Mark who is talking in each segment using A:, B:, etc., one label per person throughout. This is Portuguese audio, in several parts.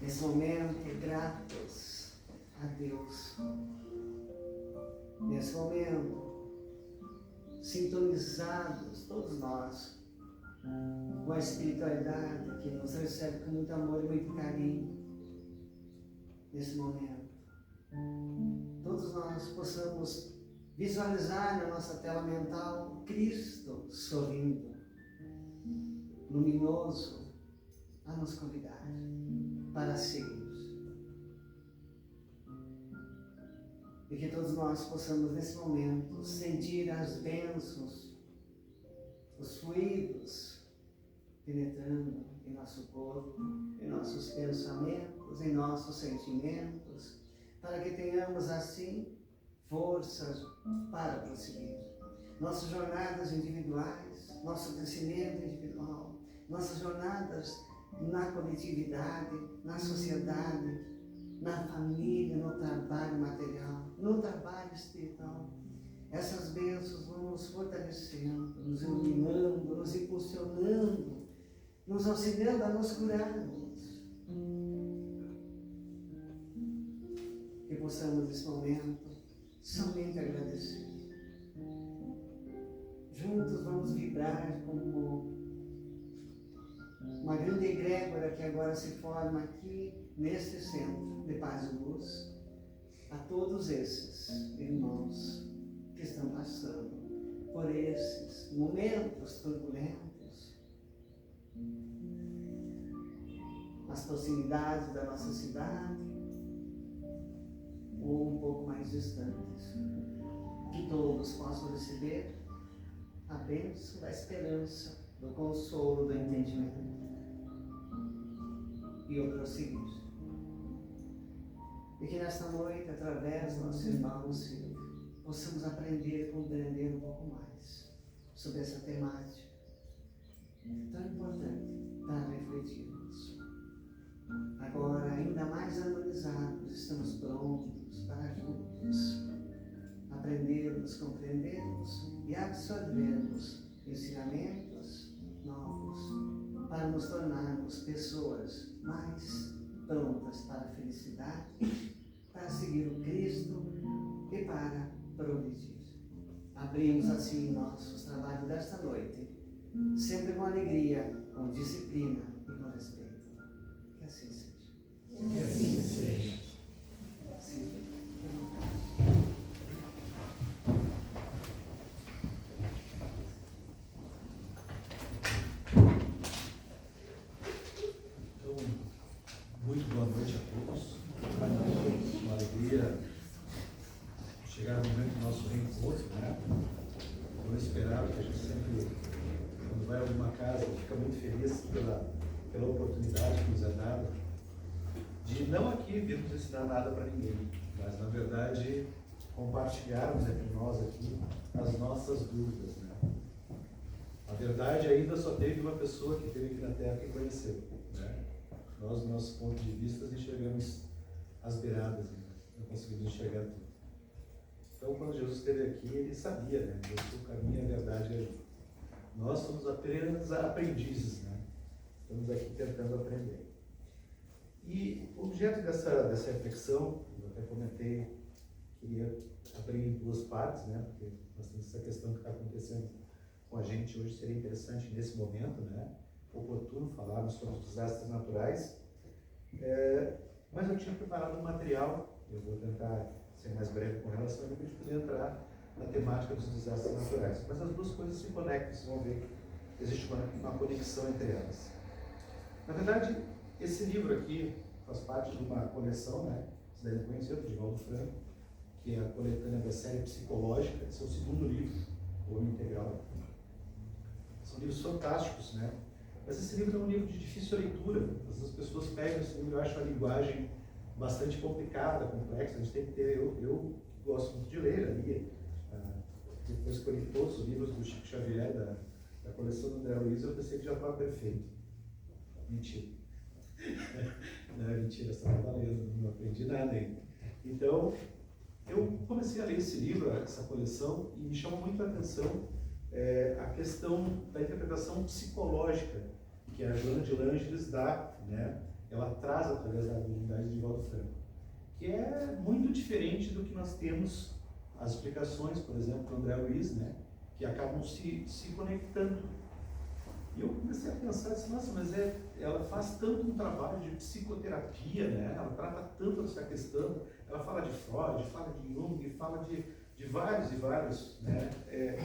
A: Nesse momento, gratos a Deus. Nesse momento, sintonizados, todos nós, com a espiritualidade que nos recebe com muito amor e muito carinho. Nesse momento, todos nós possamos visualizar na nossa tela mental Cristo sorrindo, luminoso, a nos convidar para seguir. E que todos nós possamos, nesse momento, sentir as bênçãos, os fluidos penetrando em nosso corpo, em nossos pensamentos, em nossos sentimentos, para que tenhamos, assim, forças para prosseguir. Nossas jornadas individuais, nosso crescimento individual, nossas jornadas na coletividade, na sociedade, na família, no trabalho material, no trabalho espiritual. Essas bênçãos vão nos fortalecendo, nos iluminando, nos impulsionando, nos auxiliando a nos curarmos. Que possamos, nesse momento, somente agradecer. Juntos vamos vibrar como uma grande egrégora que agora se forma aqui neste centro de paz e luz, a todos esses irmãos que estão passando por esses momentos turbulentos, nas proximidades da nossa cidade ou um pouco mais distantes. Que todos possam receber a bênção da esperança, do consolo, do entendimento e o prosseguir. E que nesta noite, através do nosso irmão Silvio, possamos aprender e compreender um pouco mais sobre essa temática tão importante para refletirmos. Agora, ainda mais harmonizados, estamos prontos para juntos aprendermos, compreendermos e absorvermos ensinamentos novos para nos tornarmos pessoas mais prontas para a felicidade, para seguir o Cristo e para progredir. Abrimos assim nossos trabalhos desta noite, sempre com alegria, com disciplina e com respeito. Que assim seja.
B: Que assim seja. Muito boa noite a todos. Uma alegria chegar no momento do nosso reencontro, né? Eu esperava que a gente sempre, quando vai a alguma casa, fica muito feliz pela oportunidade que nos é dada de não aqui virmos ensinar nada para ninguém, mas na verdade compartilharmos entre nós aqui as nossas dúvidas, né? A verdade ainda só teve uma pessoa que teve aqui na Terra que conheceu, né? Nós, do nosso ponto de vista, enxergamos as beiradas, né? Não conseguimos enxergar tudo. Então, quando Jesus esteve aqui, ele sabia, né? O caminho, a verdade é ele. Nós somos apenas aprendizes, né? Estamos aqui tentando aprender. E o objeto dessa reflexão, eu até comentei, queria abrir em duas partes, né? Porque nós temos essa questão que está acontecendo com a gente hoje, seria interessante nesse momento, né? Oportuno falarmos sobre os desastres naturais, mas eu tinha preparado um material, eu vou tentar ser mais breve com relação a gente poder entrar na temática dos desastres naturais, mas as duas coisas se conectam, vocês vão ver que existe uma conexão entre elas. Na verdade, esse livro aqui faz parte de uma coleção, né? Vocês devem conhecer, do Divaldo Franco, que é a coletânea da série psicológica, esse é o segundo livro, O Homem Integral. São livros fantásticos, né? Mas esse livro é um livro de difícil leitura. As pessoas pegam esse livro e acham a linguagem bastante complicada, complexa. A gente tem que ter, eu gosto muito de ler, ali. Depois que eu li todos os livros do Chico Xavier, da coleção do André Luiz, eu pensei que já estava perfeito. Mentira. Não, mentira, só estava lendo, não aprendi nada ainda. Então, eu comecei a ler esse livro, essa coleção, e me chamou muito a atenção a questão da interpretação psicológica que a Joana de L'Angeles dá, né, ela traz através da mediunidade de Divaldo Franco, que é muito diferente do que nós temos as explicações, por exemplo, do André Luiz, né, que acabam se conectando. E eu comecei a pensar assim, nossa, mas ela faz tanto um trabalho de psicoterapia, né, ela trata tanto dessa questão, ela fala de Freud, fala de Jung, fala de vários e vários, né,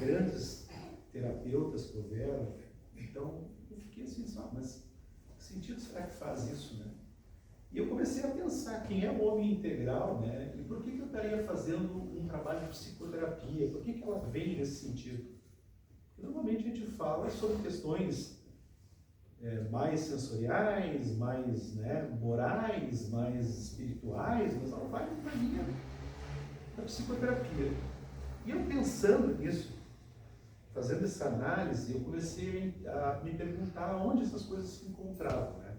B: grandes terapeutas que houveram. Então, eu fiquei assim, mas que sentido será que faz isso, né? E eu comecei a pensar quem é o homem integral, né? E por que eu estaria fazendo um trabalho de psicoterapia? Por que ela vem nesse sentido? Porque normalmente a gente fala sobre questões mais sensoriais, mais, né, morais, mais espirituais, mas ela vai na linha da psicoterapia. E eu pensando nisso, fazendo essa análise, eu comecei a me perguntar onde essas coisas se encontravam, né?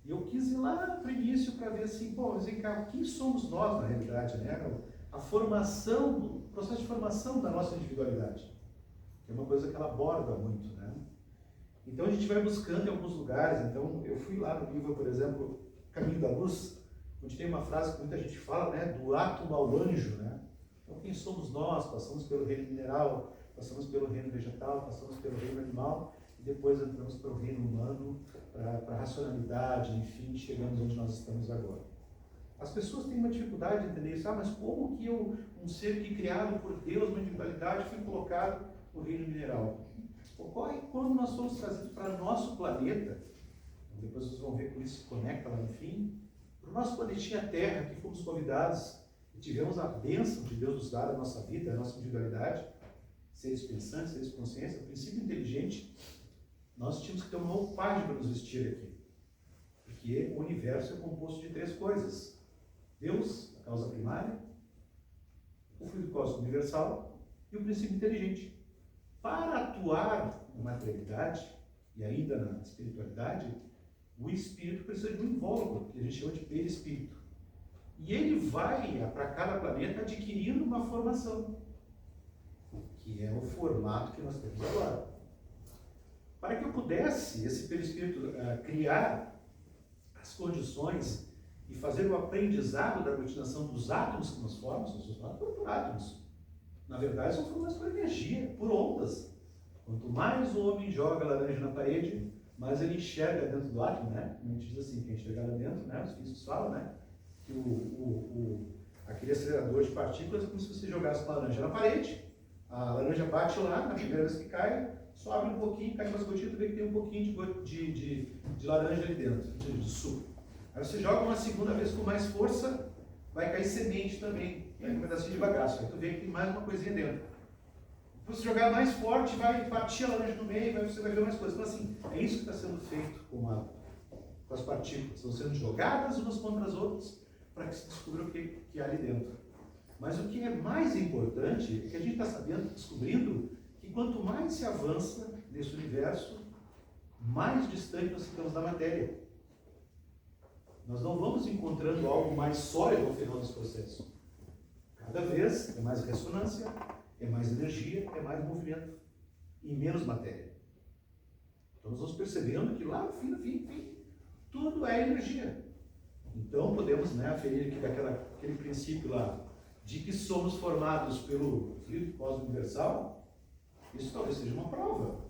B: E eu quis ir lá para o início para ver assim, pô, vem cá, quem somos nós na realidade, né? A formação, o processo de formação da nossa individualidade, que é uma coisa que ela aborda muito, né? Então a gente vai buscando em alguns lugares. Então eu fui lá no livro, por exemplo, Caminho da Luz, onde tem uma frase que muita gente fala, né? Do átomo ao anjo, né? Então quem somos nós? Passamos pelo reino mineral, passamos pelo reino vegetal, passamos pelo reino animal e depois entramos para o reino humano, para a racionalidade, enfim, chegamos onde nós estamos agora. As pessoas têm uma dificuldade de entender isso. Mas como que eu, um ser que criado por Deus, uma individualidade, fui colocado no reino mineral? Ocorre quando nós somos trazidos para nosso planeta, depois vocês vão ver como isso se conecta lá no fim, para o nosso planetinha Terra, que fomos convidados e tivemos a bênção de Deus nos dar a nossa vida, a nossa individualidade, seres pensantes, seres consciência, princípio inteligente. Nós tínhamos que ter uma roupagem para nos vestir aqui, porque o universo é composto de 3 coisas: Deus, a causa primária, o fluido cósmico universal e o princípio inteligente. Para atuar na materialidade e ainda na espiritualidade, o espírito precisa de um invólucro, que a gente chama de perispírito. E ele vai para cada planeta adquirindo uma formação, que é o formato que nós temos agora. Para que eu pudesse, esse perispírito, criar as condições e fazer o aprendizado da aglutinação dos átomos que nos formam, são formados por átomos. Na verdade, são formados por energia, por ondas. Quanto mais o homem joga laranja na parede, mais ele enxerga dentro do átomo, né? A gente diz assim, que é enxergar lá dentro, né? Os físicos falam, né? Que aquele acelerador de partículas é como se você jogasse uma laranja na parede, a laranja bate lá, na primeira vez que cai, só abre um pouquinho, cai umas gotinhas, tu vê que tem um pouquinho de laranja ali dentro, de suco. Aí você joga uma segunda vez com mais força, vai cair semente também, vai um pedacinho de bagaço, aí tu vê que tem mais uma coisinha dentro. Se você jogar mais forte, vai partir a laranja no meio, você vai ver mais coisas. Então assim, é isso que está sendo feito com as partículas, estão sendo jogadas umas contra as outras, para que se descubra o que há ali dentro. Mas o que é mais importante é que a gente está descobrindo que quanto mais se avança nesse universo, mais distante nós ficamos da matéria. Nós não vamos encontrando algo mais sólido ao final desse processo. Cada vez é mais ressonância, é mais energia, é mais movimento e menos matéria. Então nós vamos percebendo que lá no fim, tudo é energia. Então podemos, né, aferir aqui aquele princípio lá de que somos formados pelo fluido cósmico universal. Isso talvez seja uma prova.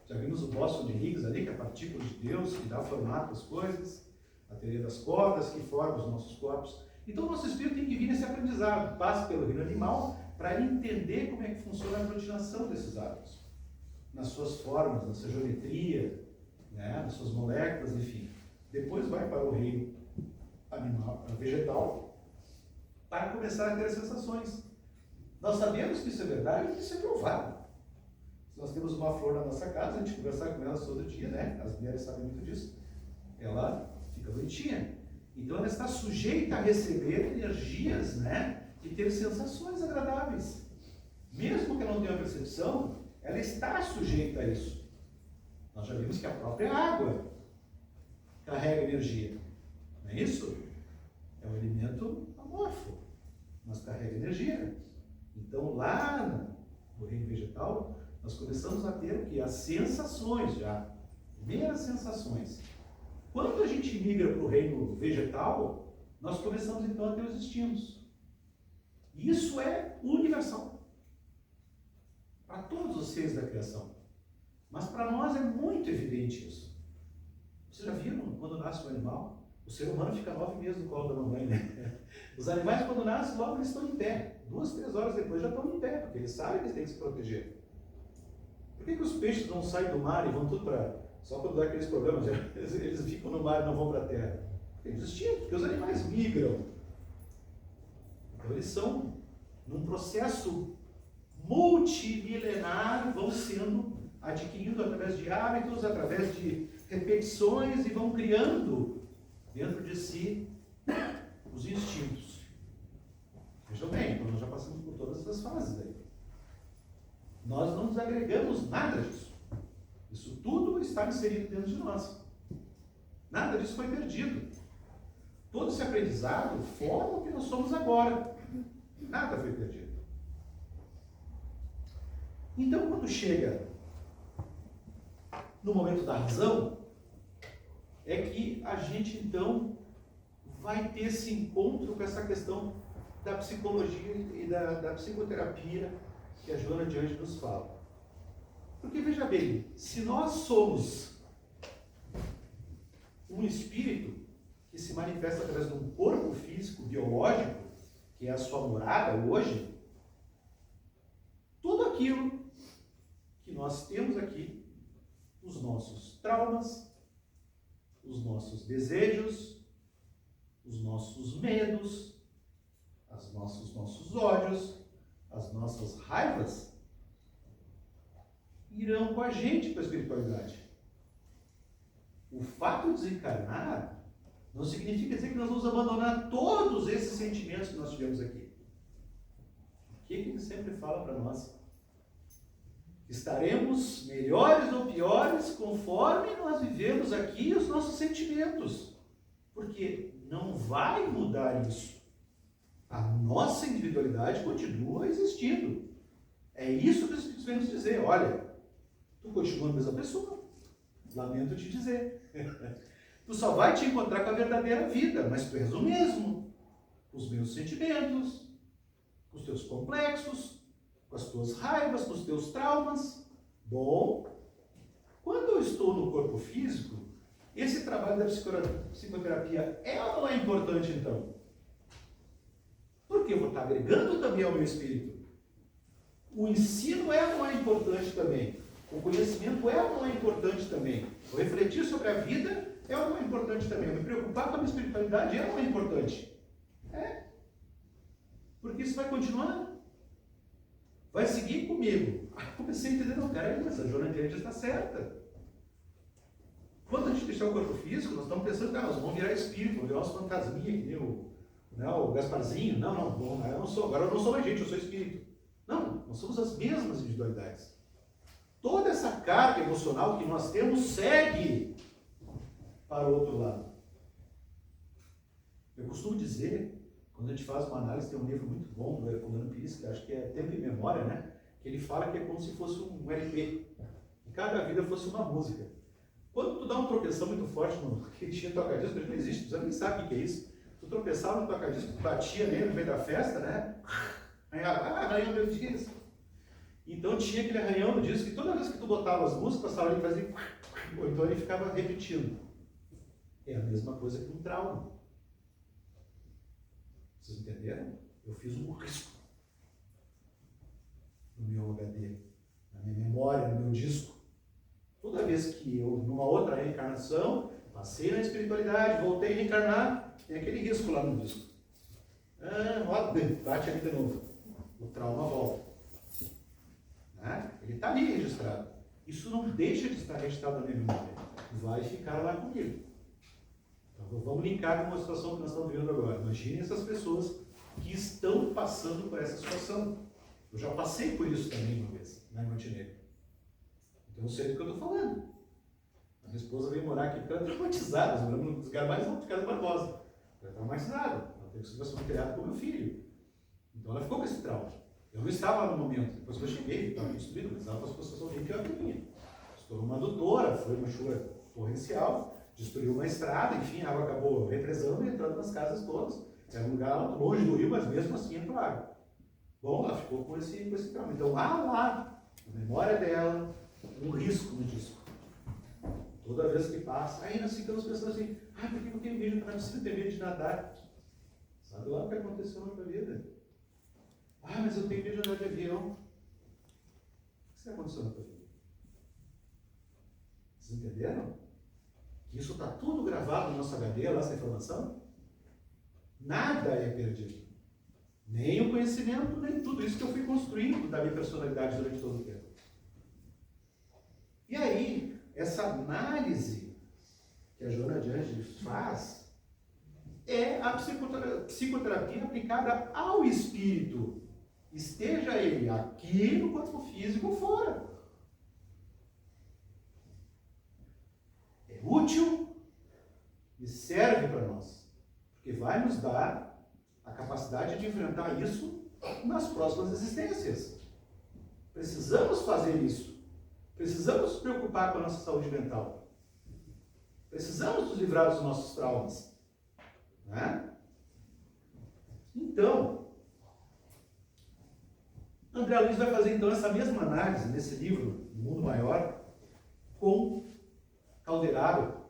B: Já vimos o bóson de Higgs ali, que é a partícula de Deus, que dá formato às coisas, a teoria das cordas que formam os nossos corpos. Então o nosso espírito tem que vir nesse aprendizado, passa pelo reino animal, para entender como é que funciona a aglutinação desses átomos, nas suas formas, na sua geometria, né, nas suas moléculas, enfim. Depois vai para o reino animal, vegetal, para começar a ter as sensações. Nós sabemos que isso é verdade e isso é provado. Se nós temos uma flor na nossa casa, a gente conversar com elas todo dia, né? As mulheres sabem muito disso. Ela fica bonitinha. Então ela está sujeita a receber energias, né? E ter sensações agradáveis. Mesmo que ela não tenha percepção, ela está sujeita a isso. Nós já vimos que a própria água carrega energia. Não é isso? É um elemento amorfo, mas carrega energia. Então lá no reino vegetal, nós começamos a ter o que? As sensações já. Primeiras sensações. Quando a gente migra para o reino vegetal, nós começamos então a ter os instintos. Isso é universal para todos os seres da criação. Mas para nós é muito evidente isso. Vocês já viram quando nasce um animal? O ser humano fica 9 meses no colo da mamãe, né? Os animais, quando nascem, logo eles estão em pé. 2, 3 horas depois já estão em pé, porque eles sabem que eles têm que se proteger. Por que os peixes não saem do mar e vão tudo para... Só quando dá aqueles problemas, eles ficam no mar e não vão para a terra? Porque eles instinto, porque os animais migram. Então eles são, num processo multimilenar, vão sendo adquirindo através de hábitos, através de repetições e vão criando dentro de si os instintos. Vejam bem, então nós já passamos por todas essas fases aí. Nós não desagregamos nada disso. Isso tudo está inserido dentro de nós. Nada disso foi perdido. Todo esse aprendizado forma o que nós somos agora. Nada foi perdido. Então, quando chega no momento da razão, é que a gente então vai ter esse encontro com essa questão da psicologia e da psicoterapia que a Joana de Anjos nos fala. Porque veja bem, se nós somos um espírito que se manifesta através de um corpo físico, biológico, que é a sua morada hoje, tudo aquilo que nós temos aqui, os nossos traumas, os nossos desejos, os nossos medos, os nossos ódios, as nossas raivas, irão com a gente para a espiritualidade. O fato de desencarnar não significa dizer que nós vamos abandonar todos esses sentimentos que nós tivemos aqui. O que ele sempre fala para nós? Estaremos melhores ou piores conforme nós vivemos aqui os nossos sentimentos. Porque não vai mudar isso. A nossa individualidade continua existindo. É isso que os Espíritos vêm nos dizer. Olha, tu continua a mesma pessoa. Lamento te dizer. Tu só vai te encontrar com a verdadeira vida, mas tu és o mesmo. Com os meus sentimentos, com os teus complexos, com as tuas raivas, com os teus traumas. Bom, quando eu estou no corpo físico, esse trabalho da psicoterapia é ou não é importante então? Porque eu vou estar agregando também ao meu espírito. O ensino é ou não é importante também? O conhecimento é ou não é importante também? O refletir sobre a vida é ou não é importante também? Me preocupar com a minha espiritualidade é ou não é importante? É. Porque isso vai continuar. Vai seguir comigo. Aí comecei a entender, não, cara, essa Joana de Anjos está certa. Quando a gente deixar o corpo físico, nós estamos pensando, cara, nós vamos virar espírito, vamos virar umas fantasminhas, que nem o Gasparzinho. Não, agora eu não sou mais gente, eu sou espírito. Não, nós somos as mesmas individualidades. Toda essa carga emocional que nós temos segue para o outro lado. Eu costumo dizer, quando a gente faz uma análise, tem um livro muito bom do Herculano Pires, que acho que é Tempo e Memória, né? Que ele fala que é como se fosse um LP, que cada vida fosse uma música. Quando tu dá um tropeção muito forte no que tinha toca-disco, não existe, você nem sabe o que é isso. Tu tropeçava no toca-disco, tu batia nele no meio da festa, né? Arranhão meu disco. Então tinha aquele arranhão no disco, e toda vez que tu botava as músicas, passava ali e fazia... Ou então ele ficava repetindo. É a mesma coisa que um trauma. Vocês entenderam? Eu fiz um risco no meu HD, na minha memória, no meu disco. Toda vez que eu, numa outra reencarnação, passei na espiritualidade, voltei a reencarnar, tem aquele risco lá no disco. Bate ali de novo. O trauma volta. Né? Ele está ali registrado. Isso não deixa de estar registrado na minha memória. Vai ficar lá comigo. Então, vamos linkar com uma situação que nós estamos vivendo agora. Imaginem essas pessoas que estão passando por essa situação. Eu já passei por isso também uma vez, na Montenegro. Então eu sei do que eu estou falando. A minha esposa veio morar aqui porque ela é traumatizada. Nós moramos num dos lugares mais altos de Casa Barbosa. Ela é traumatizada. Ela teve que subir a criada com o meu filho. Então ela ficou com esse trauma. Eu não estava lá no momento. Depois que eu cheguei, estava destruído, mas ela passou por uma situação bem pior que a minha. Estourou uma adutora, foi uma chuva torrencial. destruiu uma estrada, enfim, a água acabou represando e entrando nas casas todas. Era um lugar longe do rio, mas mesmo assim entrou água. Bom, ela ficou com esse trauma. Então, lá, na memória dela, um risco no disco. Toda vez que passa, aí nós ficamos pensando assim, por que eu tenho medo? Não preciso ter medo de nadar. Sabe lá o que aconteceu na tua vida? Mas eu tenho medo de andar de avião. O que aconteceu na tua vida? Vocês entenderam? Que isso está tudo gravado no nosso HD, lá, essa informação? Nada é perdido. Nem o conhecimento, nem tudo isso que eu fui construindo da minha personalidade durante todo o tempo. E aí, essa análise que a Joana de Angelis faz é a psicoterapia aplicada ao espírito. Esteja ele aqui no corpo físico ou fora. É útil e serve para nós. Porque vai nos dar a capacidade de enfrentar isso nas próximas existências. Precisamos fazer isso. Precisamos nos preocupar com a nossa saúde mental. Precisamos nos livrar dos nossos traumas. Né? Então, André Luiz vai fazer então essa mesma análise nesse livro, Mundo Maior, com Calderaro,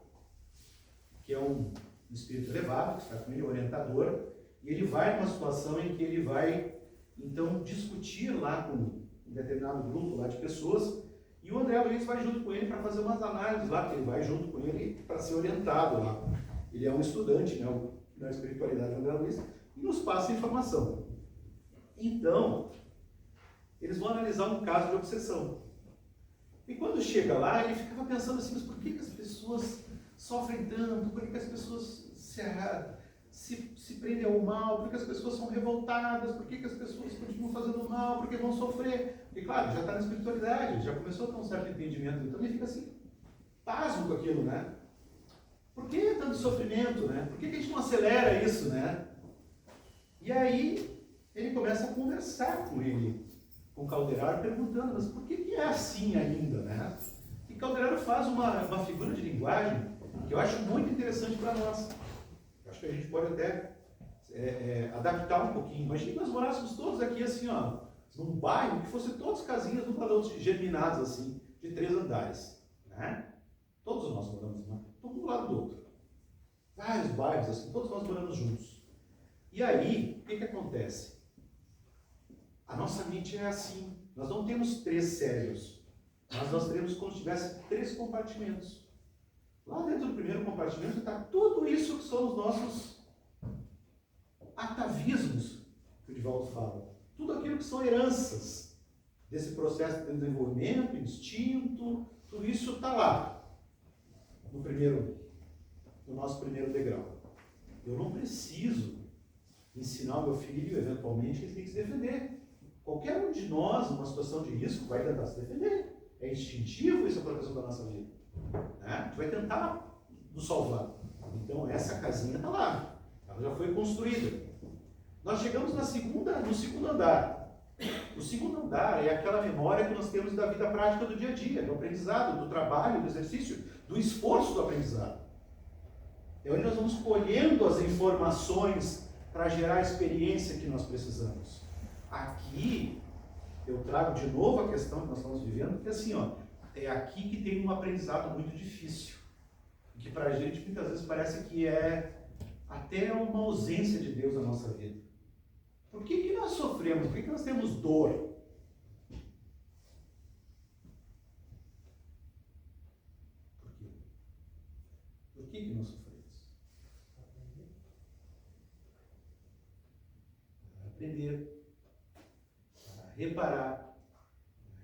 B: que é um espírito elevado, que está com ele, orientador, e ele vai numa situação em que ele vai, então, discutir lá com um determinado grupo lá de pessoas, e o André Luiz vai junto com ele para fazer umas análises lá, que ele vai junto com ele para ser orientado lá. Ele é um estudante, né, na espiritualidade do André Luiz, e nos passa informação. Então, eles vão analisar um caso de obsessão. E quando chega lá, ele ficava pensando assim, mas por que as pessoas sofrem tanto? Por que as pessoas se prendem ao mal? Por que as pessoas são revoltadas? Por que as pessoas continuam fazendo mal? Por que vão sofrer? E claro, já está na espiritualidade, já começou a ter um certo entendimento, então ele fica assim, pasmo com aquilo, né? Por que tanto sofrimento, né? Por que a gente não acelera isso, né? E aí, ele começa a conversar com ele, com Calderaro, perguntando, mas por que é assim ainda, né? E Calderaro faz uma figura de linguagem que eu acho muito interessante para nós. Eu acho que a gente pode até adaptar um pouquinho. Imagina que nós morássemos todos aqui assim, ó, num bairro que fosse todas casinhas germinadas assim, de 3 andares, né? Todos nós moramos, né? Um do lado do outro. Vários bairros assim, todos nós moramos juntos. E aí, o que acontece? A nossa mente é assim. Nós não temos 3 cérebros, mas nós teremos como se tivesse 3 compartimentos. Lá dentro do primeiro compartimento está tudo isso que são os nossos atavismos, que o Divaldo fala. Tudo aquilo que são heranças desse processo de desenvolvimento, instinto, tudo isso está lá, no nosso primeiro degrau. Eu não preciso ensinar o meu filho, eventualmente, que ele tem que se defender. Qualquer um de nós, numa situação de risco, vai tentar se defender. É instintivo isso, a proteção da nossa vida. Né? A gente vai tentar nos salvar. Então, essa casinha está lá. Ela já foi construída. Nós chegamos no segundo andar. O segundo andar é aquela memória que nós temos da vida prática do dia a dia, do aprendizado, do trabalho, do exercício, do esforço do aprendizado. É onde nós vamos colhendo as informações para gerar a experiência que nós precisamos. Aqui, eu trago de novo a questão que nós estamos vivendo, porque assim, ó, é aqui que tem um aprendizado muito difícil, que para a gente muitas vezes parece que é até uma ausência de Deus na nossa vida. Por que nós sofremos? Por que nós temos dor? Por quê? Por que nós sofremos? Para aprender, para reparar,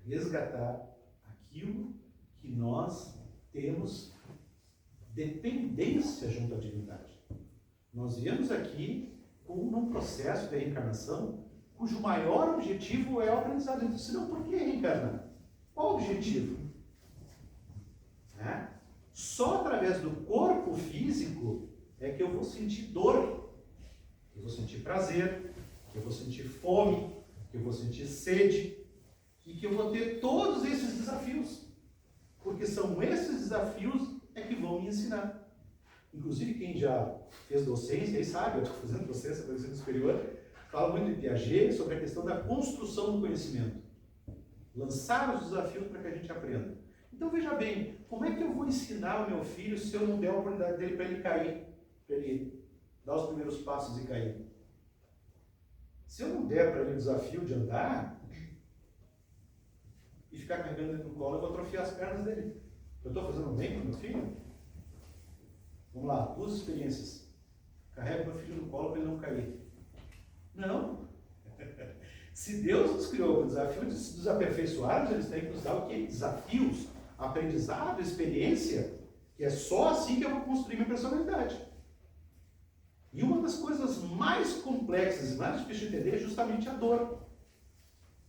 B: para resgatar aquilo que nós temos dependência junto à divindade. Nós viemos aqui num processo de reencarnação cujo maior objetivo é o aprendizado. Então, senão, por que reencarnar? Qual o objetivo? Né? Só através do corpo físico é que eu vou sentir dor, que eu vou sentir prazer, que eu vou sentir fome, que eu vou sentir sede e que eu vou ter todos esses desafios. Porque são esses desafios que vão me ensinar. Inclusive quem já fez docência, aí sabe, eu estou fazendo docência para o ensino superior, fala muito de Piaget sobre a questão da construção do conhecimento. Lançar os desafios para que a gente aprenda. Então veja bem, como é que eu vou ensinar o meu filho se eu não der a oportunidade dele para ele cair, para ele dar os primeiros passos e cair? Se eu não der para ele o desafio de andar e ficar carregando ele no colo, eu vou atrofiar as pernas dele. Eu estou fazendo bem para o meu filho? Vamos lá, 2 experiências. Carrego meu filho no colo para ele não cair. Não. Se Deus nos criou para o desafio de nos aperfeiçoarmos, eles têm que nos dar o quê? Desafios, aprendizado, experiência, que é só assim que eu vou construir minha personalidade. E uma das coisas mais complexas e mais difíceis de entender é justamente a dor.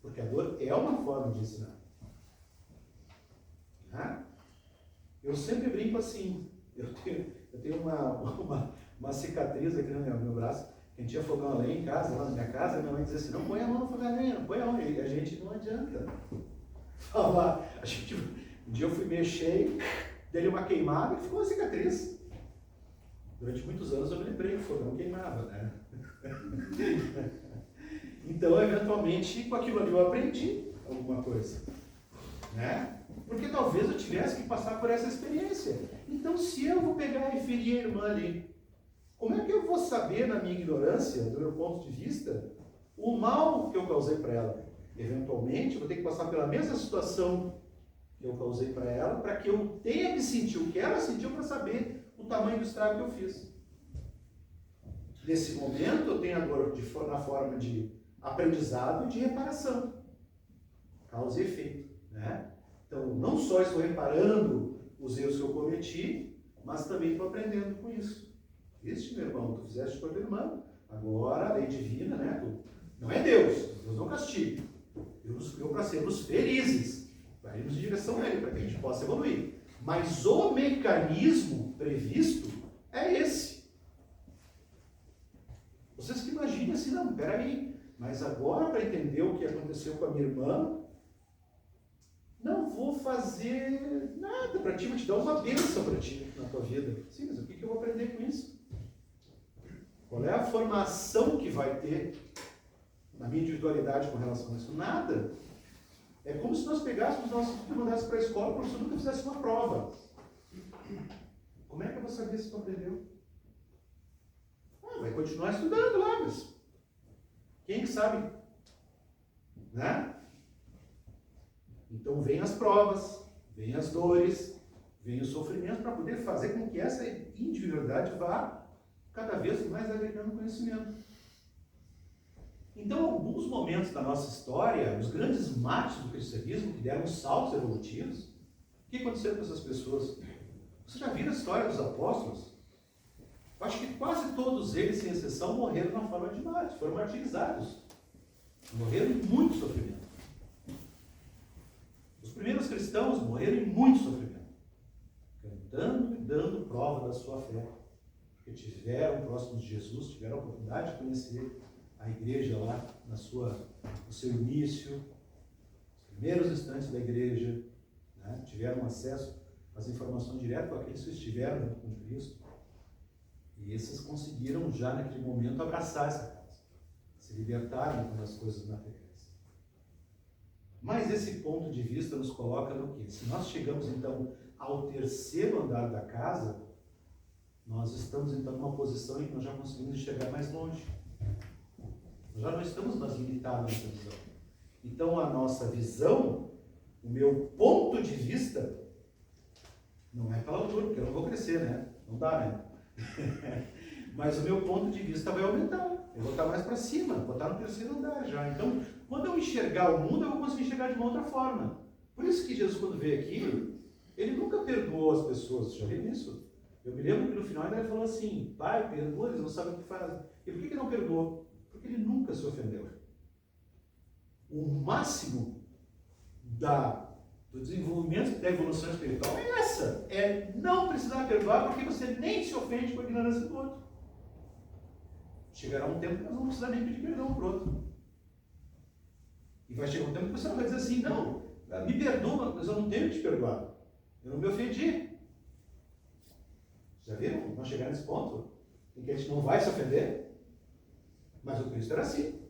B: Porque a dor é uma forma de ensinar. Eu sempre brinco assim, eu tenho uma cicatriz aqui no meu braço, que a gente tinha fogão a lenha em casa, lá na minha casa, minha mãe dizia assim, não põe a mão no fogão a lenha, não põe a mão, e a gente não adianta. Falar, um dia eu fui mexer, dei uma queimada e ficou uma cicatriz. Durante muitos anos eu me lembrei que o fogão queimava, né? Então, eventualmente, com aquilo ali eu aprendi alguma coisa, né? Porque talvez eu tivesse que passar por essa experiência. Então, se eu vou pegar e ferir a irmã ali, como é que eu vou saber, na minha ignorância, do meu ponto de vista, o mal que eu causei para ela? Eventualmente, eu vou ter que passar pela mesma situação que eu causei para ela, para que eu tenha que sentir o que ela sentiu para saber o tamanho do estrago que eu fiz. Nesse momento, eu tenho a dor na forma de aprendizado e de reparação. Causa e efeito, né? Então, não só estou reparando os erros que eu cometi, mas também estou aprendendo com isso. Este, meu irmão, tu fizeste com a tua irmã, agora a lei divina, né? Não é Deus não castiga. Deus nos criou para sermos felizes, para irmos em direção a Ele, para que a gente possa evoluir. Mas o mecanismo previsto é esse. Vocês que imaginem assim, não, peraí, mas agora para entender o que aconteceu com a minha irmã, não vou fazer nada para ti, vou te dar uma bênção para ti na tua vida. Sim, mas o que eu vou aprender com isso? Qual é a formação que vai ter na minha individualidade com relação a isso? Nada. É como se nós pegássemos nossos filhos e mandássemos para a escola e o professor nunca fizesse uma prova. Como é que eu vou saber se tu aprendeu? Vai continuar estudando lá, mas quem que sabe? Né? Então vem as provas, vem as dores, vem o sofrimento para poder fazer com que essa individualidade vá cada vez mais agregando conhecimento. Então, alguns momentos da nossa história, os grandes mártires do cristianismo, que deram saltos evolutivos, o que aconteceu com essas pessoas? Você já viu a história dos apóstolos? Eu acho que quase todos eles, sem exceção, morreram na forma de mártires, foram martirizados. Morreram em muito sofrimento. Os primeiros cristãos morreram em muito sofrimento, cantando e dando prova da sua fé, porque tiveram próximos de Jesus, tiveram a oportunidade de conhecer a igreja lá no seu início, os primeiros instantes da igreja, né? Tiveram acesso às informações diretas com aqueles que estiveram junto com Cristo, e esses conseguiram já naquele momento abraçar essa causa, se libertarem das coisas materiais. Mas esse ponto de vista nos coloca no quê? Se nós chegamos então ao terceiro andar da casa, nós estamos então numa posição em que nós já conseguimos enxergar mais longe. Nós já não estamos mais limitados nessa visão. Então a nossa visão, o meu ponto de vista, não é pela altura, porque eu não vou crescer, né? Não dá, né? Mas o meu ponto de vista vai aumentar. Eu vou estar mais para cima, vou estar no terceiro andar já. Então, quando eu enxergar o mundo, eu vou conseguir enxergar de uma outra forma. Por isso que Jesus, quando veio aqui, ele nunca perdoou as pessoas. Já viu isso? Eu me lembro que no final ele falou assim: Pai, perdoa, eles não sabem o que fazem. E por que ele não perdoou? Porque ele nunca se ofendeu. O máximo do desenvolvimento da evolução espiritual é essa: é não precisar perdoar, porque você nem se ofende com a ignorância do outro. Chegará um tempo que nós não vamos precisar nem pedir perdão para o outro. E vai chegar um tempo que você não vai dizer assim: não, me perdoa, mas eu não tenho que te perdoar. Eu não me ofendi. Já viram? Nós chegar nesse ponto em que a gente não vai se ofender? Mas o Cristo era assim.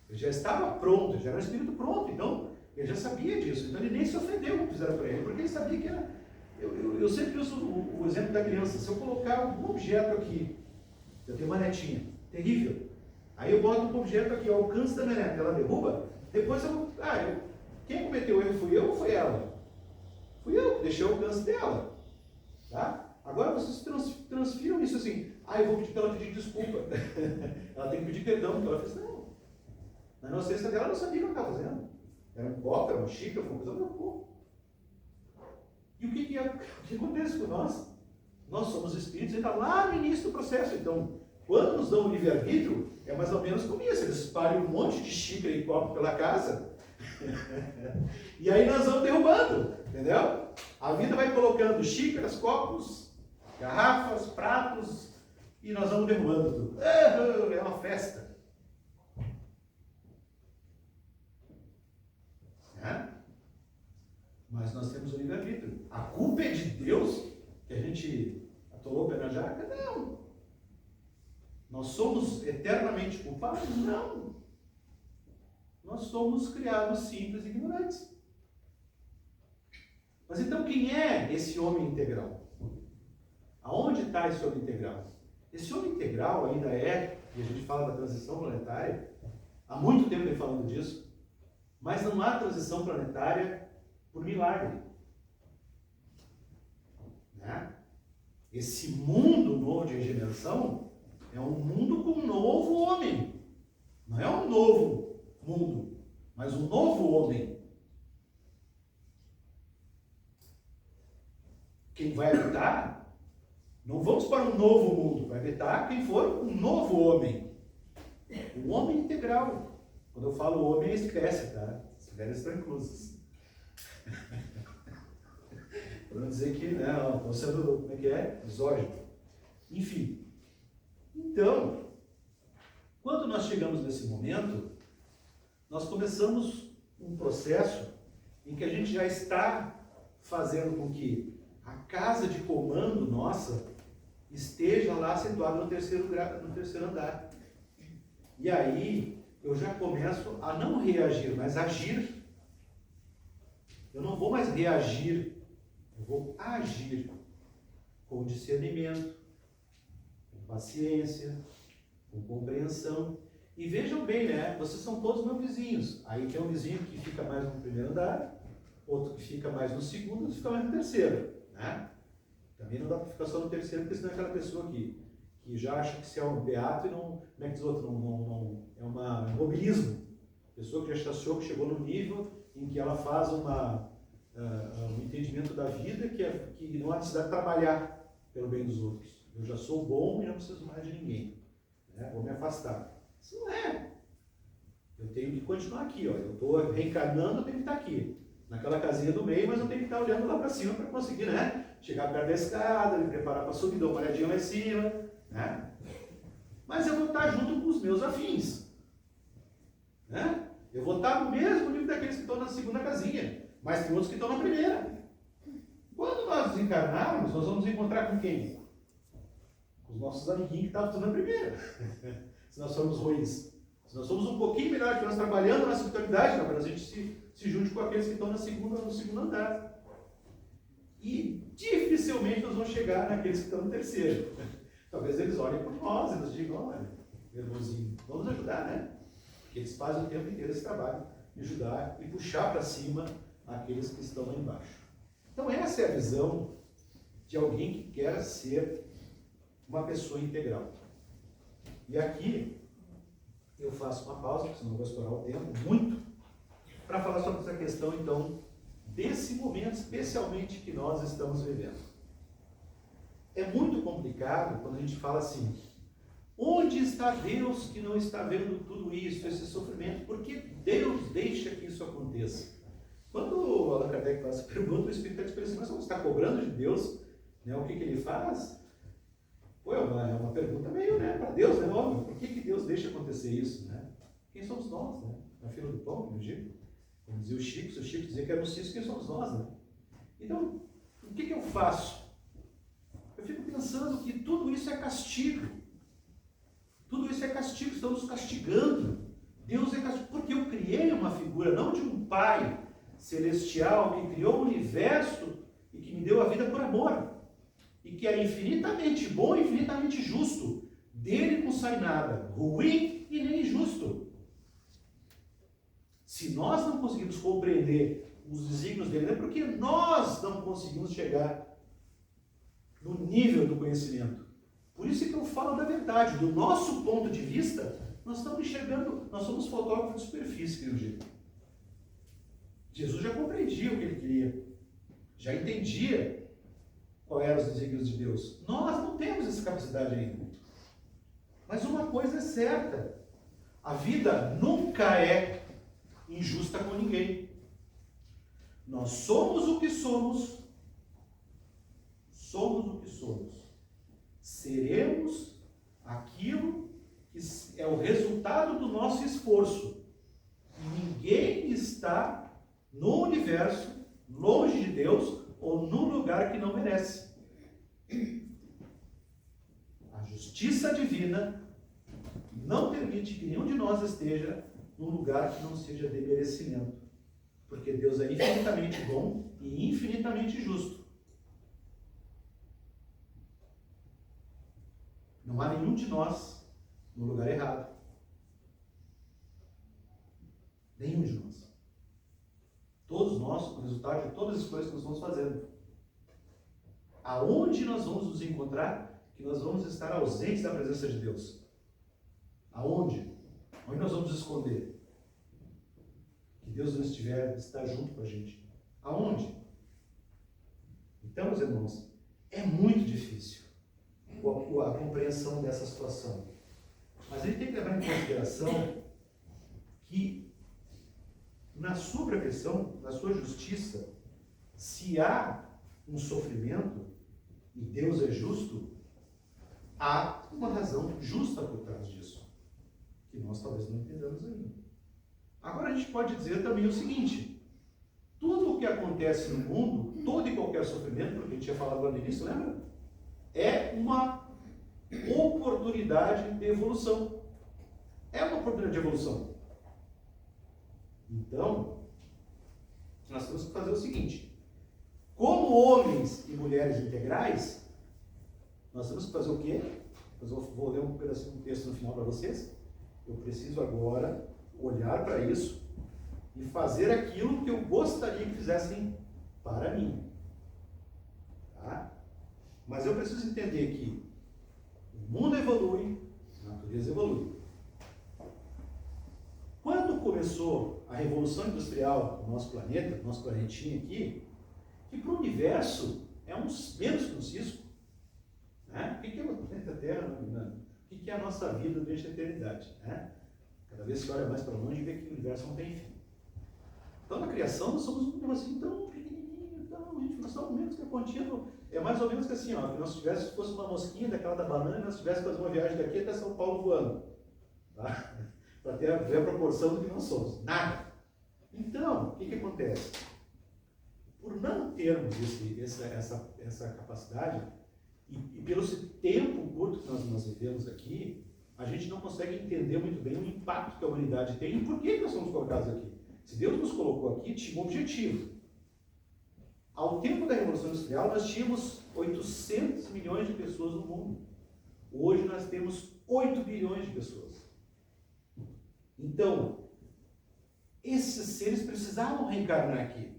B: Ele já estava pronto, já era um espírito pronto, então ele já sabia disso. Então ele nem se ofendeu quando fizeram para ele, porque ele sabia que era... Eu sempre uso o exemplo da criança. Se eu colocar algum objeto aqui, eu tenho uma netinha, terrível. Aí eu boto um objeto aqui ao alcance da minha neta, ela derruba, depois quem cometeu o erro fui eu ou foi ela? Fui eu, deixei o alcance dela. Tá? Agora vocês transfiram isso assim, eu vou pedir para ela pedir desculpa. Ela tem que pedir perdão, porque ela fez, não. Na inocência dela, ela não sabia o que ela estava fazendo. Era um copo, era uma xícara, foi uma coisa do corpo. E o que acontece com nós? Nós somos espíritos, ainda lá no início do processo. Então, quando nos dão o livre-arbítrio, é mais ou menos como isso. Eles espalham um monte de xícara e copo pela casa. E aí nós vamos derrubando, entendeu? A vida vai colocando xícaras, copos, garrafas, pratos, e nós vamos derrubando tudo. É uma festa. Mas nós temos o livre-arbítrio. A culpa é de Deus que a gente atolou o pé na jaca? Não. Nós somos eternamente culpados? Não. Nós somos criados simples e ignorantes. Mas então quem é esse homem integral? Aonde está esse homem integral? Esse homem integral ainda é, e a gente fala da transição planetária, há muito tempo vem falando disso, mas não há transição planetária por milagre. Né? Esse mundo novo de regeneração é um mundo com um novo homem. Não é um novo mundo, mas um novo homem. Quem vai habitar, não vamos para um novo mundo, vai habitar quem for um novo homem. O homem integral. Quando eu falo homem, é espécie, tá? Espécies estão inclusas. Para não dizer que, né, estão sendo, como é que é? Exógeno. Enfim. Então, quando nós chegamos nesse momento, nós começamos um processo em que a gente já está fazendo com que a casa de comando nossa esteja lá situada no terceiro andar. E aí, eu já começo a não reagir, mas agir. Eu não vou mais reagir, eu vou agir com discernimento, com paciência, com compreensão. E vejam bem, né? Vocês são todos meus vizinhos. Aí tem um vizinho que fica mais no primeiro andar, outro que fica mais no segundo, outro que fica mais no terceiro. Né? Também não dá para ficar só no terceiro, porque senão é aquela pessoa que já acha que se é um beato e não... Como é que diz o outro? Não, é um mobilismo. Pessoa que já achou que chegou no nível em que ela faz um entendimento da vida que não há necessidade de trabalhar pelo bem dos outros. Eu já sou bom e não preciso mais de ninguém. Né? Vou me afastar. Isso não é. Eu tenho que continuar aqui. Ó. Eu estou reencarnando, eu tenho que estar aqui. Naquela casinha do meio, mas eu tenho que estar olhando lá para cima para conseguir, né? Chegar perto da escada, me preparar para subir, dar uma olhadinha lá em cima. Né? Mas eu vou estar junto com os meus afins. Né? Eu vou estar no mesmo nível daqueles que estão na segunda casinha. Mas tem outros que estão na primeira. Quando nós desencarnarmos, nós vamos encontrar com quem? Com os nossos amiguinhos que estavam na primeira. Se nós somos ruins. Se nós somos um pouquinho melhor que nós trabalhando na espiritualidade, para a gente se junte com aqueles que estão no segundo andar. E dificilmente nós vamos chegar naqueles que estão no terceiro. Talvez eles olhem por nós e nos digam, olha, meu irmãozinho, vamos ajudar, né? Porque eles fazem o tempo inteiro esse trabalho de ajudar e puxar para cima aqueles que estão lá embaixo. Então essa é a visão de alguém que quer ser uma pessoa integral. E aqui eu faço uma pausa, porque senão eu vou estourar o tempo muito, para falar sobre essa questão, então, desse momento especialmente que nós estamos vivendo. É muito complicado quando a gente fala assim, onde está Deus que não está vendo tudo isso, esse sofrimento? Por que Deus deixa que isso aconteça? Quando o Allan Kardec faz essa pergunta, o Espírito está dizendo assim, mas você está cobrando de Deus, né, o que ele faz? Pô, é uma pergunta meio, né, para Deus, né, óbvio, por que Deus deixa acontecer isso, né? Quem somos nós, né? Na fila do pão, no Egito, como dizia o Chico dizia que era o Cis, quem somos nós, né? Então, o que eu faço? Eu fico pensando que tudo isso é castigo. Tudo isso é castigo, estamos castigando. Deus é castigo, porque eu criei uma figura, não de um pai celestial que criou o universo e que me deu a vida por amor. E que é infinitamente bom e infinitamente justo. Dele não sai nada ruim e nem injusto. Se nós não conseguimos compreender os desígnios dele, é porque nós não conseguimos chegar no nível do conhecimento. Por isso que eu falo da verdade. Do nosso ponto de vista, nós estamos enxergando, nós somos fotógrafos de superfície, querido jeito. Jesus já compreendia o que ele queria. Já entendia quais eram os desígnios de Deus. Nós não temos essa capacidade ainda. Mas uma coisa é certa. A vida nunca é injusta com ninguém. Nós somos o que somos. Somos o que somos. Seremos aquilo que é o resultado do nosso esforço. Ninguém está no universo, longe de Deus, ou num lugar que não merece. A justiça divina não permite que nenhum de nós esteja num lugar que não seja de merecimento. Porque Deus é infinitamente bom e infinitamente justo. Não há nenhum de nós no lugar errado. Nenhum de nós. Todos nós, o resultado de todas as coisas que nós vamos fazendo. Aonde nós vamos nos encontrar, que nós vamos estar ausentes da presença de Deus? Aonde? Onde nós vamos esconder? Que Deus não está junto com a gente. Aonde? Então, meus irmãos, é muito difícil a compreensão dessa situação. Mas a gente tem que levar em consideração que na sua perfeição, na sua justiça, se há um sofrimento e Deus é justo, há uma razão justa por trás disso, que nós talvez não entendamos ainda. Agora a gente pode dizer também o seguinte: tudo o que acontece no mundo, todo e qualquer sofrimento, porque a gente tinha falado lá no início, lembra? É uma oportunidade de evolução. É uma oportunidade de evolução. Então, nós temos que fazer o seguinte: como homens e mulheres integrais, nós temos que fazer o quê? Eu vou ler um pedacinho do texto no final para vocês. Eu preciso agora olhar para isso e fazer aquilo que eu gostaria que fizessem para mim. Tá? Mas eu preciso entender que o mundo evolui, a natureza evolui. Quando começou a Revolução Industrial no nosso planeta, no nosso planetinha aqui, que para o universo é uns menos que um cisco. Né? O que é o planeta Terra? O que é a nossa vida durante a eternidade? Né? Cada vez que olha mais para longe, vê que o universo não tem fim. Então, na criação, nós somos um negocinho tão pequenininho, nós somos menos que a pontinha é mais ou menos que assim, ó, que nós tivéssemos, se fosse uma mosquinha daquela da banana, e nós tivéssemos fazer uma viagem daqui até São Paulo voando. Tá? Para ter a proporção do que nós somos. Nada. Então, o que acontece? Por não termos essa capacidade, e pelo tempo curto que nós vivemos aqui, a gente não consegue entender muito bem o impacto que a humanidade tem e por que nós somos colocados aqui. Se Deus nos colocou aqui, tinha um objetivo. Ao tempo da Revolução Industrial, nós tínhamos 800 milhões de pessoas no mundo. Hoje nós temos 8 bilhões de pessoas. Então, esses seres precisavam reencarnar aqui.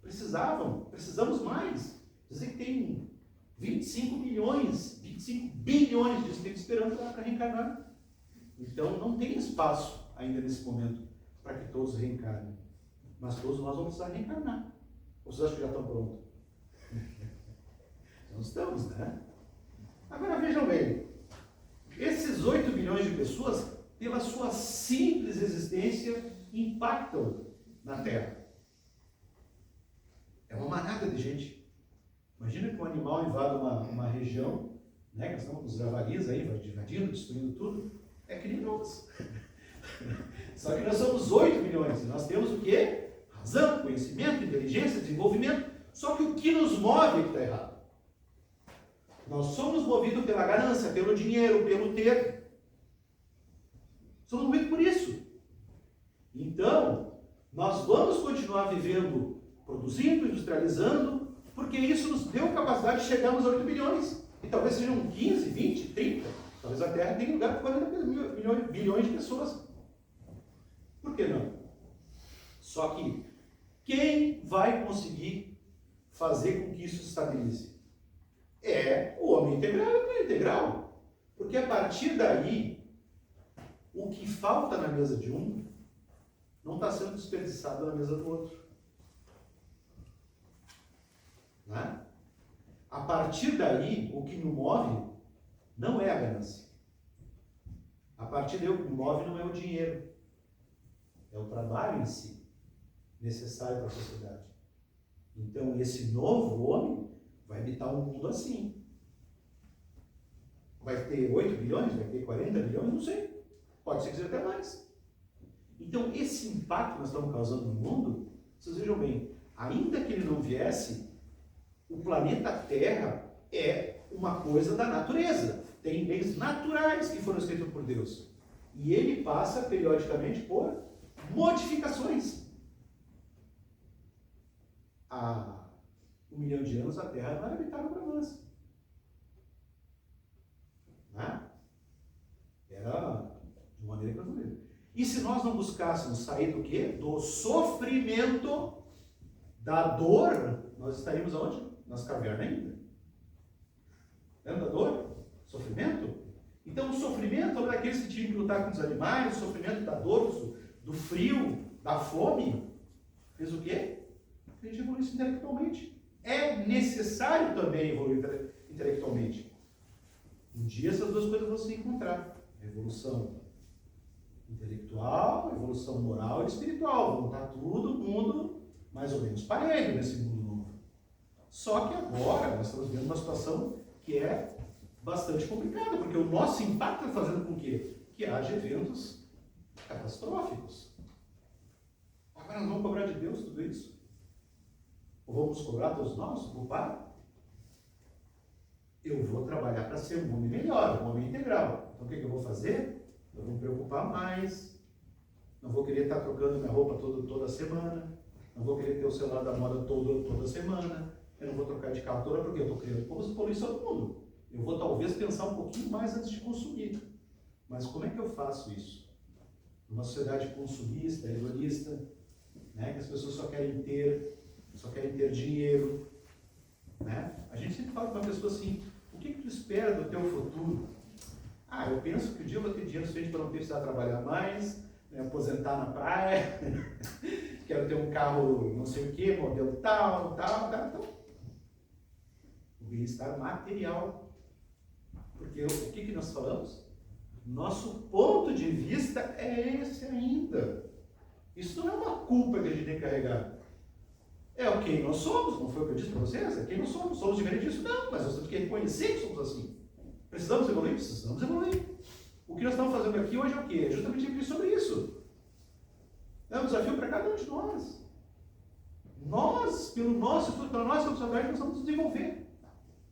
B: Precisamos mais. Dizem que tem 25 bilhões de espíritos esperando para reencarnar. Então, não tem espaço ainda nesse momento para que todos reencarnem. Mas todos nós vamos precisar reencarnar. Ou vocês acham que já estão prontos? Não estamos, né? Agora vejam bem. Esses 8 bilhões de pessoas, pela sua simples existência, impactam na Terra. É uma manada de gente. Imagina que um animal invada uma região, né, que nós estamos com os javalis aí, invadindo, destruindo tudo, é que nem nós. Só que nós somos 8 milhões, e nós temos o quê? Razão, conhecimento, inteligência, desenvolvimento. Só que o que nos move é que está errado. Nós somos movidos pela ganância, pelo dinheiro, pelo ter. Somos movidos por isso. Então, nós vamos continuar vivendo, produzindo, industrializando, porque isso nos deu capacidade de chegarmos a 8 bilhões. E talvez sejam 15, 20, 30. Talvez a Terra tenha lugar para 40 bilhões de pessoas. Por que não? Só que quem vai conseguir fazer com que isso se estabilize? É o homem integral e a mulher integral. Porque a partir daí, o que falta na mesa de um não está sendo desperdiçado na mesa do outro. Né? A partir daí, o que nos move não é a ganância. A partir daí, o que nos move não é o dinheiro. É o trabalho em si, necessário para a sociedade. Então, esse novo homem vai habitar um mundo assim. Vai ter 8 bilhões? Vai ter 40 bilhões? Não sei. Pode ser que seja até mais. Então, esse impacto que nós estamos causando no mundo, vocês vejam bem, ainda que ele não viesse, o planeta Terra é uma coisa da natureza. Tem leis naturais que foram escritas por Deus. E ele passa periodicamente por modificações. Há 1 milhão de anos a Terra não era habitável para nós. Né? Era de maneira que nós vivemos. E se nós não buscássemos sair do quê? Do sofrimento, da dor, nós estaríamos aonde? Nas cavernas ainda. Lembra da dor? Sofrimento? Então o sofrimento não é daqueles que tinham que lutar com os animais, o sofrimento da dor, do frio, da fome, fez o quê? A gente evoluísse intelectualmente. É necessário também evoluir intelectualmente. Um dia essas duas coisas vão se encontrar. A evolução intelectual, a evolução moral e espiritual. Vão estar tudo mundo mais ou menos parelho nesse mundo novo. Só que agora nós estamos vivendo uma situação que é bastante complicada, porque o nosso impacto está fazendo com que haja eventos catastróficos. Agora nós vamos cobrar de Deus tudo isso? Ou vamos cobrar todos nós, culpar? Eu vou trabalhar para ser um homem melhor, um homem integral. Então o que eu vou fazer? Eu vou me preocupar mais. Não vou querer estar trocando minha roupa toda semana. Não vou querer ter o celular da moda toda semana. Eu não vou trocar de carro toda porque eu estou criando poluição no mundo. Eu vou talvez pensar um pouquinho mais antes de consumir. Mas como é que eu faço isso? Numa sociedade consumista, hedonista, né? Que as pessoas só querem ter dinheiro. Né? A gente sempre fala para uma pessoa assim, o que tu espera do teu futuro? Ah, eu penso que um dia eu vou ter dinheiro suficiente para não precisar trabalhar mais, me aposentar na praia, quero ter um carro não sei o que, modelo tal. Então, o bem-estar material. Porque o que nós falamos? Nosso ponto de vista é esse ainda. Isso não é uma culpa que a gente tem que carregar. É o quem nós somos, não foi o que eu disse para vocês? É quem nós somos. Somos diferentes disso? Não, mas nós temos que reconhecer que somos assim. Precisamos evoluir? Precisamos evoluir. O que nós estamos fazendo aqui hoje é o quê? É justamente refletir sobre isso. É um desafio para cada um de nós. Nós, pelo nosso futuro, pela nossa responsabilidade, nós vamos nos desenvolver.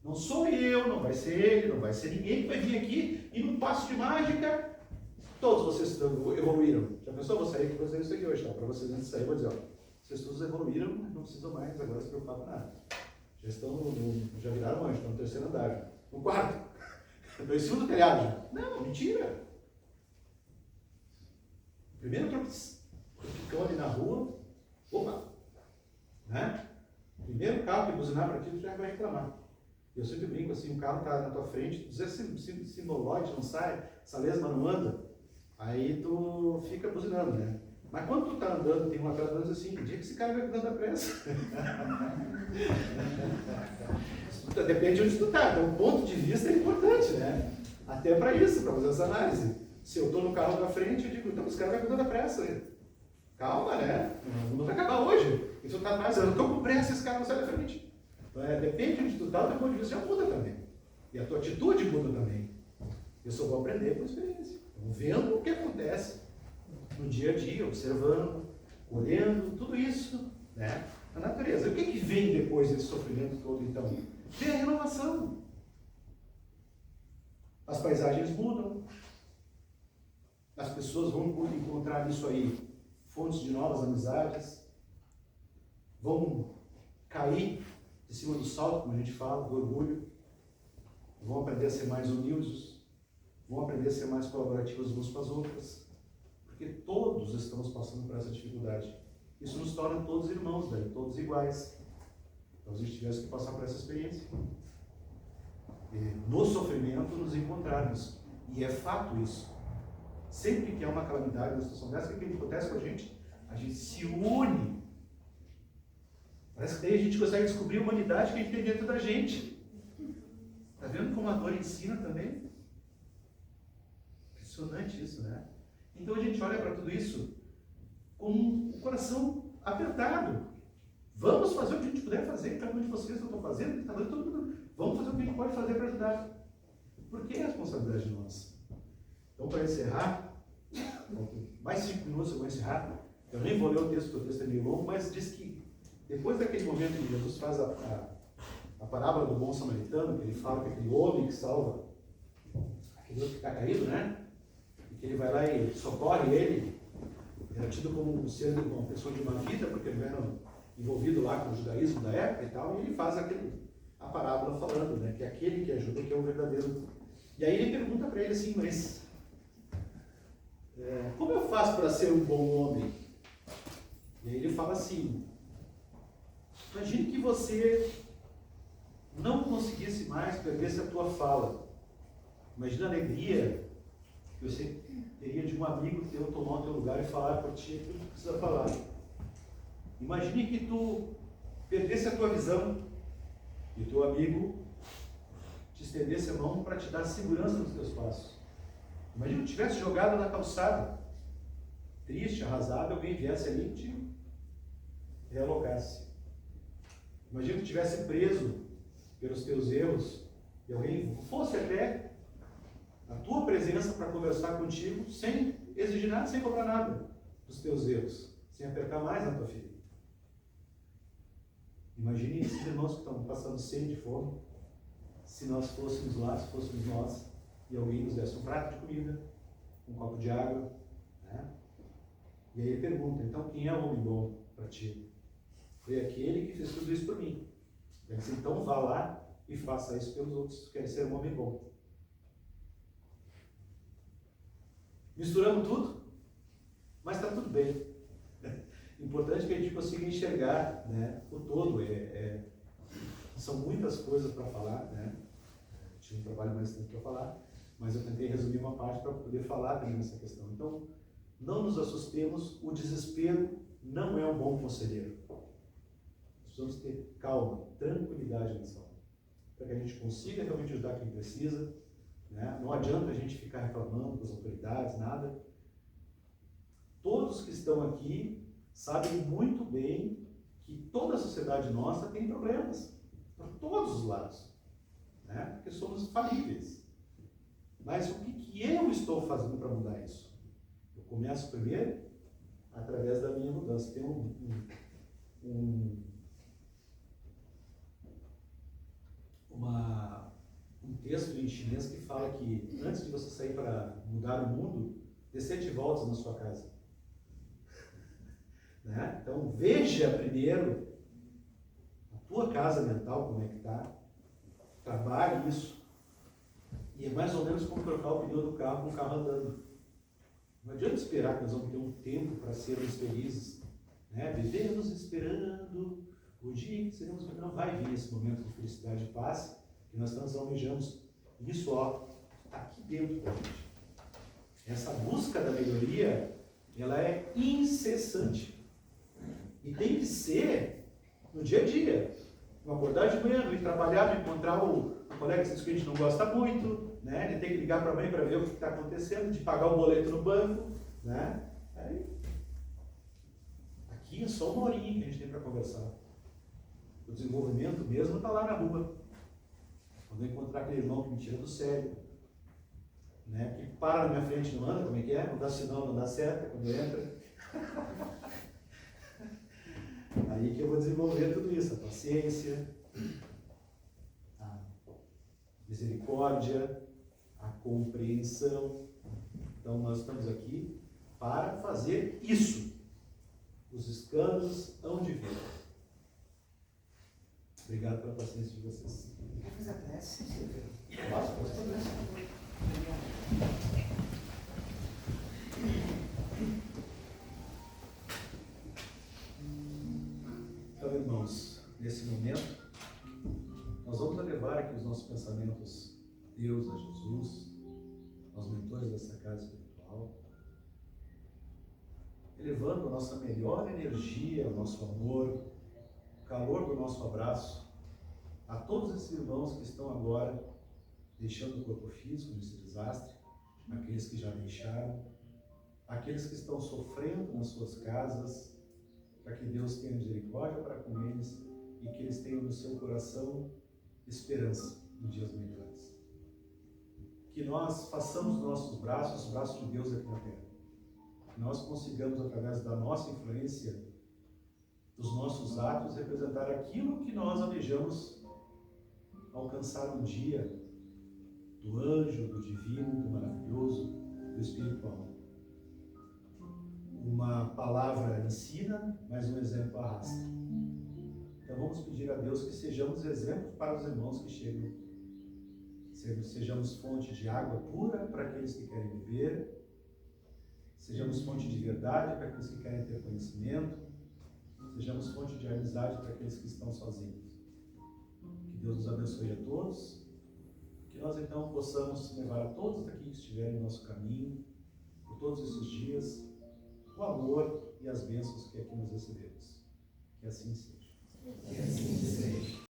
B: Não sou eu, não vai ser ele, não vai ser ninguém que vai vir aqui e num passo de mágica, todos vocês evoluíram. Já pensou? Vou sair aqui para fazer isso aqui hoje, tá? Para vocês antes de sair, eu vou dizer, ó. Vocês todos evoluíram, não precisam mais agora se preocupar com nada. Já viraram anjo, estão no 3º andar, já. No 4º. Estão em cima do telhado já. Não, mentira. Primeiro tropicão ali na rua, opa, né? Primeiro carro que buzinar para ti, tu já vai reclamar. Eu sempre brinco assim, o carro está na tua frente, tu diz simbolóide, não sai, essa lesma não anda, aí tu fica buzinando, né? Mas quando tu está andando, tem um atrás andando assim, que dia que esse cara vai com tanta pressa? Depende de onde tu está. Então, o ponto de vista é importante, né? Até para isso, para fazer essa análise. Se eu estou no carro da frente, eu digo, então esse cara vai com tanta pressa. Né? Calma, né? O mundo vai acabar hoje. E tu está atrás, eu estou com pressa, esse cara não sai da frente. Então, depende de onde tu está, o teu ponto de vista já muda também. E a tua atitude muda também. Eu só vou aprender com experiência. Então, vendo o que acontece no dia a dia, observando, olhando, tudo isso, né? A natureza. O que vem depois desse sofrimento todo, então? Vem a renovação. as paisagens mudam, as pessoas vão encontrar nisso aí fontes de novas amizades, vão cair de cima do salto, como a gente fala, do orgulho, vão aprender a ser mais humildes, vão aprender a ser mais colaborativos uns com as outras, porque todos estamos passando por essa dificuldade. Isso nos torna todos irmãos, daí, todos iguais. Então a gente tivesse que passar por essa experiência. E no sofrimento nos encontrarmos. E é fato isso. Sempre que há uma calamidade, uma situação dessa, o que acontece com a gente? A gente se une. Parece que daí a gente consegue descobrir a humanidade que a gente tem dentro da gente. Está vendo como a dor ensina também? Impressionante isso, né? Então a gente olha para tudo isso com o coração apertado. Vamos fazer o que a gente puder fazer, cada um de vocês eu estou fazendo, todo mundo. Vamos fazer o que a gente pode fazer para ajudar. Porque é responsabilidade nossa. Então, para encerrar, mais 5 minutos eu vou encerrar. Eu nem vou ler o texto, porque o texto é meio longo, mas diz que depois daquele momento que Jesus faz a parábola do bom samaritano, que ele fala que aquele homem que salva aquele outro que está caído, né? E que ele vai lá e socorre ele, era tido como um ser, uma pessoa de uma vida, porque ele era envolvido lá com o judaísmo da época e tal, e ele faz a parábola falando, né? Que é aquele que ajuda, que é o verdadeiro. E aí ele pergunta para ele assim, mas como eu faço para ser um bom homem? E aí ele fala assim, imagine que você não conseguisse mais, perdesse a tua fala. Imagina a alegria que você teria de um amigo teu tomar o teu lugar e falar por ti aquilo que precisa falar. Imagine que tu perdesse a tua visão e o teu amigo te estendesse a mão para te dar segurança nos teus passos. Imagina que tu tivesse jogado na calçada, triste, arrasado, alguém viesse ali e te realocasse. Imagina que tu estivesse preso pelos teus erros e alguém fosse até a tua presença para conversar contigo sem exigir nada, sem cobrar nada dos teus erros, sem apertar mais na tua ferida. Imagine esses irmãos que estão passando sede e fome, se nós fôssemos lá, se fôssemos nós, e alguém nos desse um prato de comida, um copo de água, né? E aí ele pergunta, então quem é o homem bom para ti? Foi aquele que fez tudo isso por mim. Ele diz, então vá lá e faça isso pelos outros, tu queres ser um homem bom. Misturamos tudo, mas está tudo bem. Importante que a gente consiga enxergar, né, o todo. São muitas coisas para falar, né? Tinha um trabalho mais tempo para falar, mas eu tentei resumir uma parte para poder falar também nessa questão. Então, não nos assustemos, o desespero não é um bom conselheiro. Precisamos ter calma, tranquilidade nessa hora, para que a gente consiga realmente ajudar quem precisa, né? Não adianta a gente ficar reclamando das autoridades, nada. Todos que estão aqui sabem muito bem que toda a sociedade nossa tem problemas, por todos os lados, né? Porque somos falíveis. Mas o que eu estou fazendo para mudar isso? Eu começo primeiro através da minha mudança. Tem um texto em chinês que fala que antes de você sair para mudar o mundo, dê 7 voltas na sua casa. Né? Então veja primeiro a tua casa mental, como é que está, trabalhe isso. E é mais ou menos como trocar o pneu do carro com o carro andando. Não adianta esperar que nós vamos ter um tempo para sermos felizes, né? Vivemos esperando o dia que seremos felizes. Não vai vir esse momento de felicidade e paz que nós tantos almejamos. Isso, ó, está aqui dentro da gente. Essa busca da melhoria, ela é incessante. E tem que ser no dia a dia. No acordar de manhã, no ir trabalhar, no encontrar o colega que a gente não gosta muito, né? De ter que ligar para a mãe para ver o que está acontecendo, de pagar o boleto no banco, né? Aí, aqui é só uma horinha que a gente tem para conversar. O desenvolvimento mesmo está lá na rua. Quando eu encontrar aquele irmão que me tira do sério, né? Que para na minha frente, não anda, como é que é? Não dá sinal, não dá seta quando entra. Aí que eu vou desenvolver tudo isso, a paciência, a misericórdia, a compreensão. Então nós estamos aqui para fazer isso. Os escândalos hão de vir. Obrigado pela paciência de vocês.
A: Quer fazer a prece, Silvio?
B: Posso? Então, irmãos, nesse momento, nós vamos levar aqui os nossos pensamentos a Deus, a Jesus, aos mentores dessa casa espiritual, elevando a nossa melhor energia, o nosso amor, o calor do nosso abraço a todos esses irmãos que estão agora deixando o corpo físico nesse desastre, aqueles que já deixaram, aqueles que estão sofrendo nas suas casas, para que Deus tenha misericórdia para com eles e que eles tenham no seu coração esperança em dias melhores. Que nós façamos nossos braços, os braços de Deus aqui na terra. Que nós consigamos, através da nossa influência, dos nossos atos, representar aquilo que nós almejamos alcançar um dia do anjo, do divino, do maravilhoso, do espiritual. Uma palavra ensina, mas um exemplo arrasta. Então vamos pedir a Deus que sejamos exemplos para os irmãos que chegam. Sejamos fonte de água pura para aqueles que querem beber. Sejamos fonte de verdade para aqueles que querem ter conhecimento. Sejamos fonte de amizade para aqueles que estão sozinhos. Que Deus nos abençoe a todos. Que nós então possamos levar a todos aqui que estiverem no nosso caminho, por todos esses dias, o amor e as bênçãos que aqui nós recebemos. Que assim seja.
A: Que assim seja.